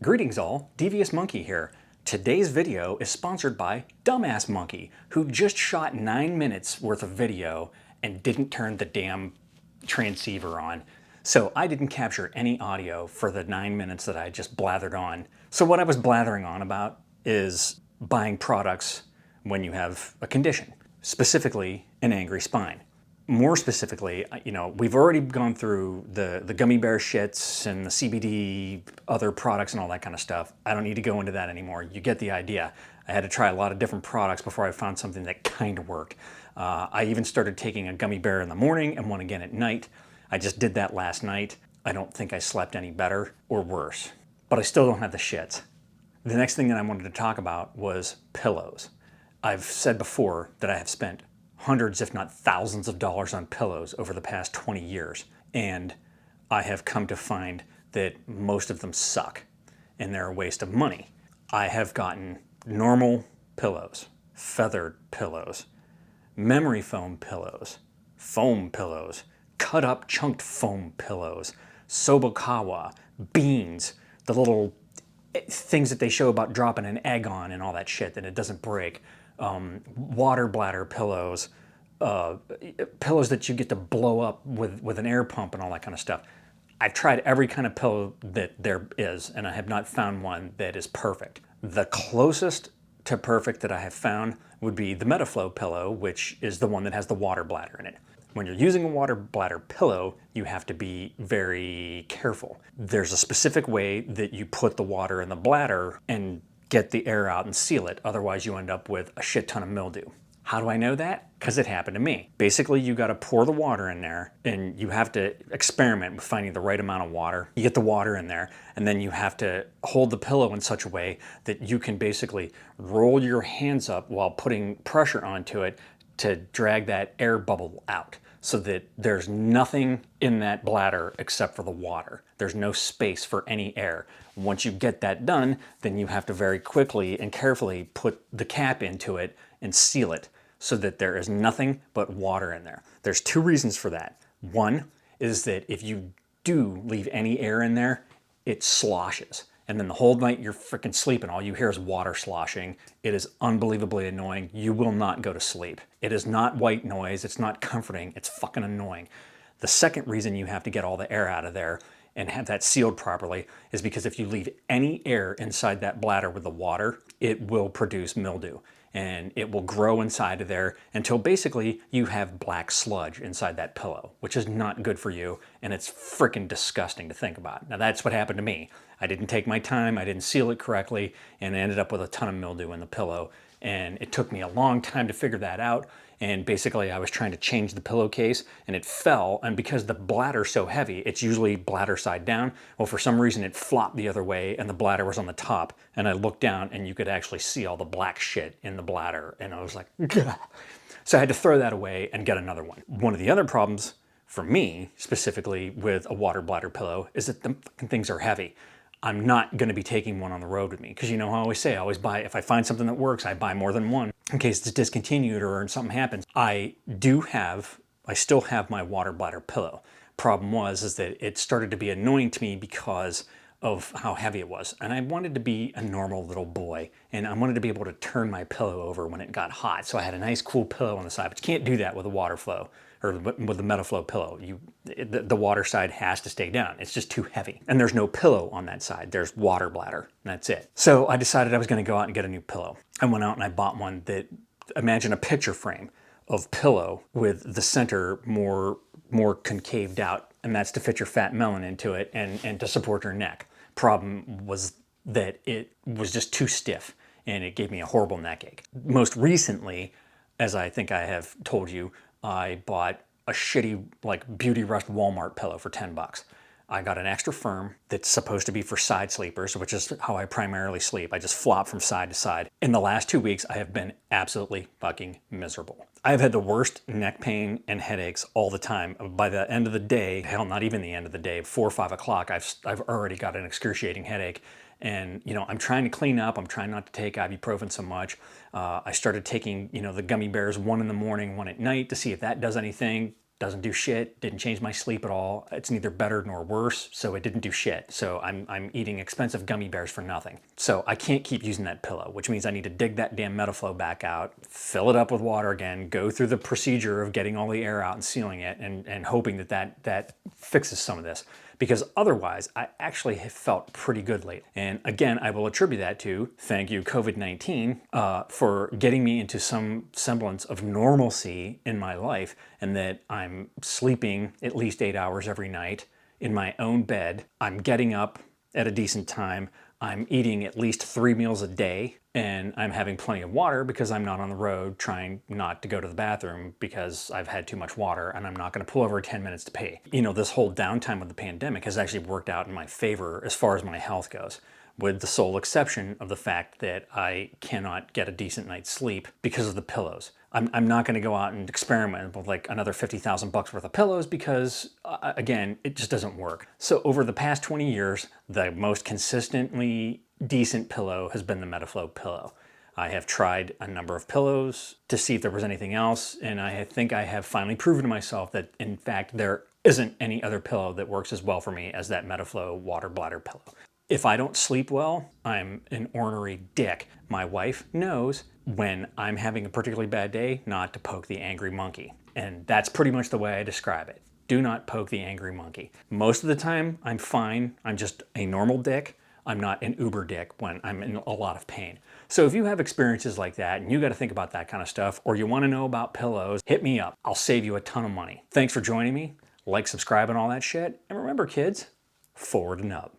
Greetings all, Devious Monkey here. Today's video is sponsored by Dumbass Monkey, who just shot 9 minutes worth of video and didn't turn the damn transceiver on. So I didn't capture any audio for the 9 minutes that I just blathered on. So what I was blathering on about is buying products when you have a condition, specifically an angry spine. More specifically, we've already gone through the gummy bear shits and the CBD, other products and all that kind of stuff. I don't need to go into that anymore. You get the idea. I had to try a lot of different products before I found something that kind of worked. I even started taking a gummy bear in the morning and one again at night. I just did that last night. I don't think I slept any better or worse, but I still don't have the shits. The next thing that I wanted to talk about was pillows. I've said before that I have spent hundreds, if not thousands of dollars on pillows over the past 20 years. And I have come to find that most of them suck and they're a waste of money. I have gotten normal pillows, feathered pillows, memory foam pillows, cut up chunked foam pillows, Sobokawa, beans, the little things that they show about dropping an egg on and all that shit that it doesn't break. Water bladder pillows, pillows that you get to blow up with an air pump and all that kind of stuff. I've tried every kind of pillow that there is, and I have not found one that is perfect. The closest to perfect that I have found would be the Metaflow pillow, which is the one that has the water bladder in it. When you're using a water bladder pillow, you have to be very careful. There's a specific way that you put the water in the bladder and get the air out and seal it. Otherwise, you end up with a shit ton of mildew. How do I know that? Because it happened to me. Basically, you got to pour the water in there and you have to experiment with finding the right amount of water. You get the water in there and then you have to hold the pillow in such a way that you can basically roll your hands up while putting pressure onto it to drag that air bubble out so that there's nothing in that bladder except for the water. There's no space for any air. Once you get that done, then you have to very quickly and carefully put the cap into it and seal it so that there is nothing but water in there. There's two reasons for that. One is that if you do leave any air in there, it sloshes. And then the whole night you're freaking sleeping, all you hear is water sloshing. It is unbelievably annoying. You will not go to sleep. It is not white noise. It's not comforting. It's fucking annoying. The second reason you have to get all the air out of there and have that sealed properly is because if you leave any air inside that bladder with the water, it will produce mildew. And it will grow inside of there until basically you have black sludge inside that pillow, which is not good for you, and it's freaking disgusting to think about. Now that's what happened to me. I didn't take my time, I didn't seal it correctly, and I ended up with a ton of mildew in the pillow. And it took me a long time to figure that out. And basically I was trying to change the pillowcase and it fell, and because the bladder's so heavy, it's usually bladder side down. Well, for some reason it flopped the other way and the bladder was on the top, and I looked down and you could actually see all the black shit in the bladder, and I was like, gah. So I had to throw that away and get another one. One of the other problems for me, specifically with a water bladder pillow, is that the fucking things are heavy. I'm not going to be taking one on the road with me because, you know, I always say, I always buy, if I find something that works, I buy more than one in case it's discontinued or something happens. I still have my water bladder pillow. Problem is that it started to be annoying to me because of how heavy it was. And I wanted to be a normal little boy, and I wanted to be able to turn my pillow over when it got hot. So I had a nice cool pillow on the side, but you can't do that with a water flow or with the Metaflow pillow. The water side has to stay down. It's just too heavy. And there's no pillow on that side. There's water bladder, and that's it. So I decided I was gonna go out and get a new pillow. I went out and I bought one that, imagine a picture frame of pillow with the center more concaved out, and that's to fit your fat melon into it and to support your neck. Problem was that it was just too stiff and it gave me a horrible neck ache. Most recently, as I think I have told you, I bought a shitty like Beauty Rust Walmart pillow for 10 bucks. I got an extra firm that's supposed to be for side sleepers, which is how I primarily sleep. I just flop from side to side. In the last 2 weeks, I have been absolutely fucking miserable. I've had the worst neck pain and headaches all the time. By the end of the day, hell, not even the end of the day, 4 or 5 o'clock, I've already got an excruciating headache. And, you know, I'm trying to clean up. I'm trying not to take ibuprofen so much. I started taking, you know, the gummy bears, one in the morning, one at night, to see if that does anything. Doesn't do shit, didn't change my sleep at all. It's neither better nor worse, so it didn't do shit. So I'm eating expensive gummy bears for nothing. So I can't keep using that pillow, which means I need to dig that damn Metaflow back out, fill it up with water again, go through the procedure of getting all the air out and sealing it, and hoping that fixes some of this. Because otherwise, I actually have felt pretty good lately. And again, I will attribute that to, thank you, COVID-19, for getting me into some semblance of normalcy in my life, and that I'm sleeping at least 8 hours every night in my own bed. I'm getting up at a decent time. I'm eating at least 3 meals a day, and I'm having plenty of water because I'm not on the road trying not to go to the bathroom because I've had too much water, and I'm not going to pull over 10 minutes to pee. You know, this whole downtime of the pandemic has actually worked out in my favor as far as my health goes, with the sole exception of the fact that I cannot get a decent night's sleep because of the pillows. I'm not going to go out and experiment with like another 50,000 bucks worth of pillows because, again, it just doesn't work. So over the past 20 years, the most consistently decent pillow has been the Metaflow pillow. I have tried a number of pillows to see if there was anything else, and I think I have finally proven to myself that, in fact, there isn't any other pillow that works as well for me as that Metaflow water bladder pillow. If I don't sleep well, I'm an ornery dick. My wife knows when I'm having a particularly bad day not to poke the angry monkey. And that's pretty much the way I describe it. Do not poke the angry monkey. Most of the time, I'm fine. I'm just a normal dick. I'm not an uber dick when I'm in a lot of pain. So if you have experiences like that and you got to think about that kind of stuff, or you want to know about pillows, hit me up. I'll save you a ton of money. Thanks for joining me. Like, subscribe, and all that shit. And remember, kids, forward and up.